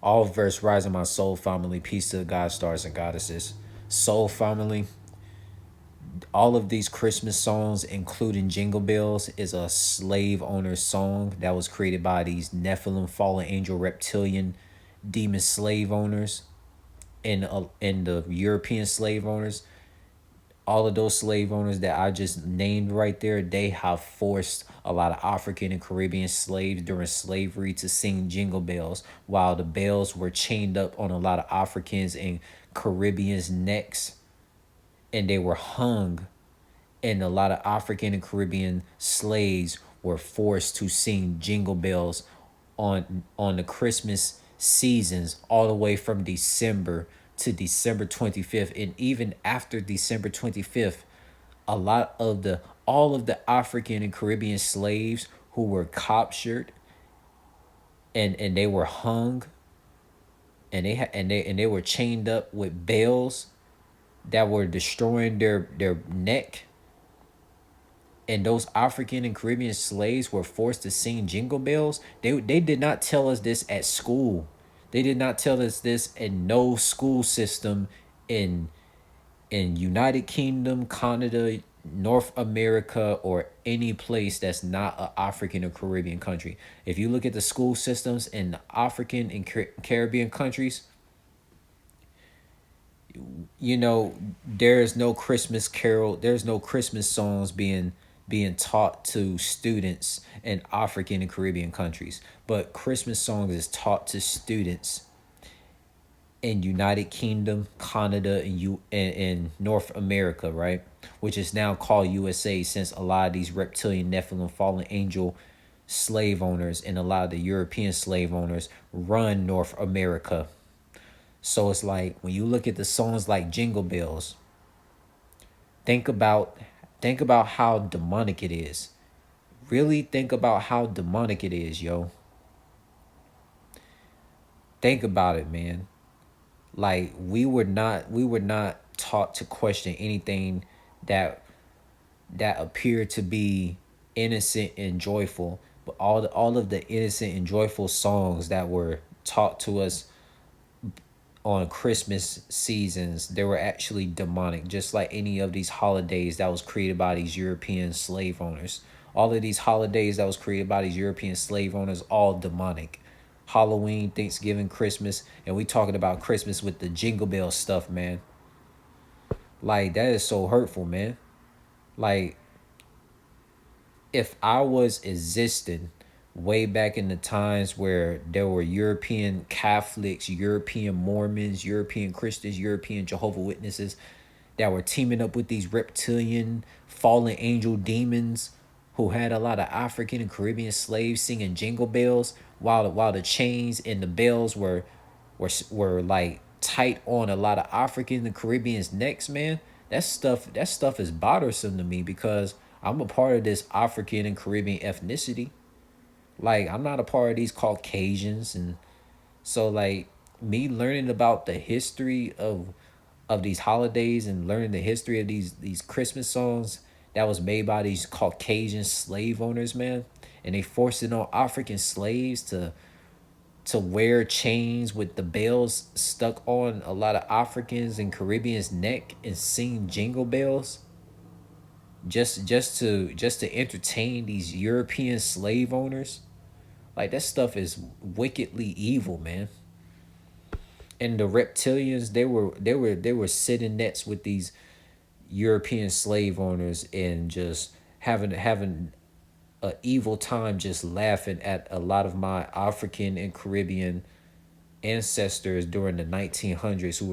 All verse rising my soul family. Peace to the God stars and goddesses. Soul family. All of these Christmas songs, including Jingle Bells, is a slave owner song that was created by these Nephilim fallen angel reptilian demon slave owners and the European slave owners. All of those slave owners that I just named right there, they have forced a lot of African and Caribbean slaves during slavery to sing jingle bells while the bells were chained up on a lot of Africans and Caribbeans' necks, and they were hung, and a lot of African and Caribbean slaves were forced to sing jingle bells on the Christmas seasons all the way from December to December 25th, and even after December 25th, a lot of the all of the African and Caribbean slaves who were captured and they were hung, and they were chained up with bells that were destroying their neck, and those African and Caribbean slaves were forced to sing jingle bells. They did not tell us this at school. They did not tell us this in no school system in United Kingdom, Canada, North America, or any place that's not an African or Caribbean country. If you look at the school systems in African and Caribbean countries, you know, there's no Christmas carol, there's no Christmas songs being taught to students in African and Caribbean countries, but Christmas songs is taught to students in United Kingdom, Canada, and North America, right? Which is now called USA, since a lot of these reptilian Nephilim fallen angel slave owners and a lot of the European slave owners run North America. So it's like when you look at the songs like Jingle Bells, think about think about how demonic it is. Really think about how demonic it is, yo. Think about it, man. Like we were not taught to question anything that appeared to be innocent and joyful, but all of the innocent and joyful songs that were taught to us on Christmas seasons, they were actually demonic, just like any of these holidays that was created by these European slave owners. All of these holidays that was created by these European slave owners, all demonic. Halloween, Thanksgiving, Christmas, and we talking about Christmas with the Jingle Bell stuff, man. Like that is so hurtful, man. Like if I was existing way back in the times where there were European Catholics, European Mormons, European Christians, European Jehovah Witnesses that were teaming up with these reptilian fallen angel demons who had a lot of African and Caribbean slaves singing jingle bells while the chains and the bells were like tight on a lot of African and Caribbeans necks, man. That stuff is bothersome to me because I'm a part of this African and Caribbean ethnicity. Like I'm not a part of these Caucasians, and so like me learning about the history of these holidays and learning the history of these Christmas songs that was made by these Caucasian slave owners, man, and they forced it on African slaves to wear chains with the bells stuck on a lot of Africans and Caribbeans' neck and sing jingle bells just to entertain these European slave owners. Like that stuff is wickedly evil, man. And the reptilians, they were sitting nets with these European slave owners and just having a evil time, just laughing at a lot of my African and Caribbean ancestors during the 1900s who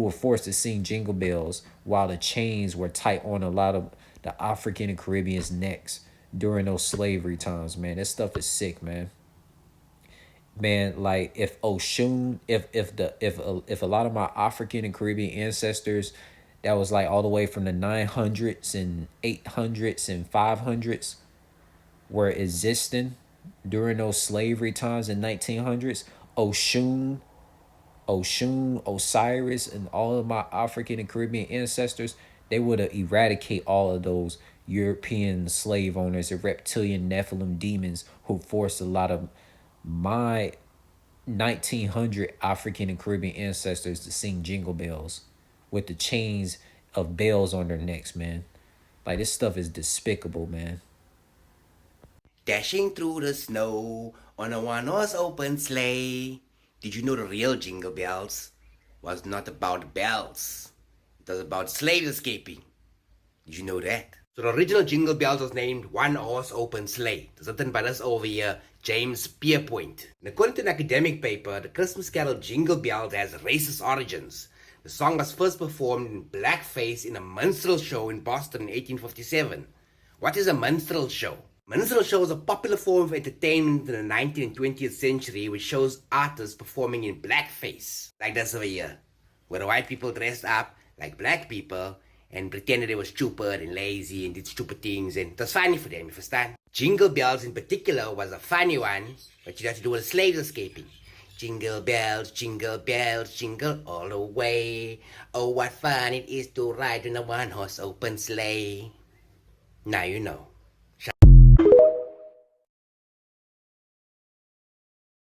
were forced to sing jingle bells while the chains were tight on a lot of the African and Caribbean's necks during those slavery times, man. This stuff is sick, man. Man, like if Oshun, if a lot of my African and Caribbean ancestors that was like all the way from the 900s and 800s and 500s were existing during those slavery times in 1900s, Oshun, Osiris, and all of my African and Caribbean ancestors, they would have eradicate all of those European slave owners and reptilian Nephilim demons who forced a lot of my 1900 African and Caribbean ancestors to sing Jingle Bells with the chains of bells on their necks, man. Like, this stuff is despicable, man. Dashing through the snow on a one-horse open sleigh. Did you know the real Jingle Bells was not about bells? It was about slaves escaping. Did you know that? So the original Jingle Bells was named One Horse Open Sleigh. It was written by this over here, James Pierpoint. And according to an academic paper, the Christmas carol Jingle Bells has racist origins. The song was first performed in blackface in a minstrel show in Boston in 1857. What is a minstrel show? Minstrel show is a popular form of entertainment in the 19th and 20th century which shows artists performing in blackface. Like this over here, where the white people dressed up like black people and pretended they were stupid and lazy and did stupid things, and it was funny for them, you understand? Jingle Bells in particular was a funny one, but you had to do with the slaves escaping. Jingle bells, jingle all the way. Oh, what fun it is to ride in a one-horse open sleigh. Now you know.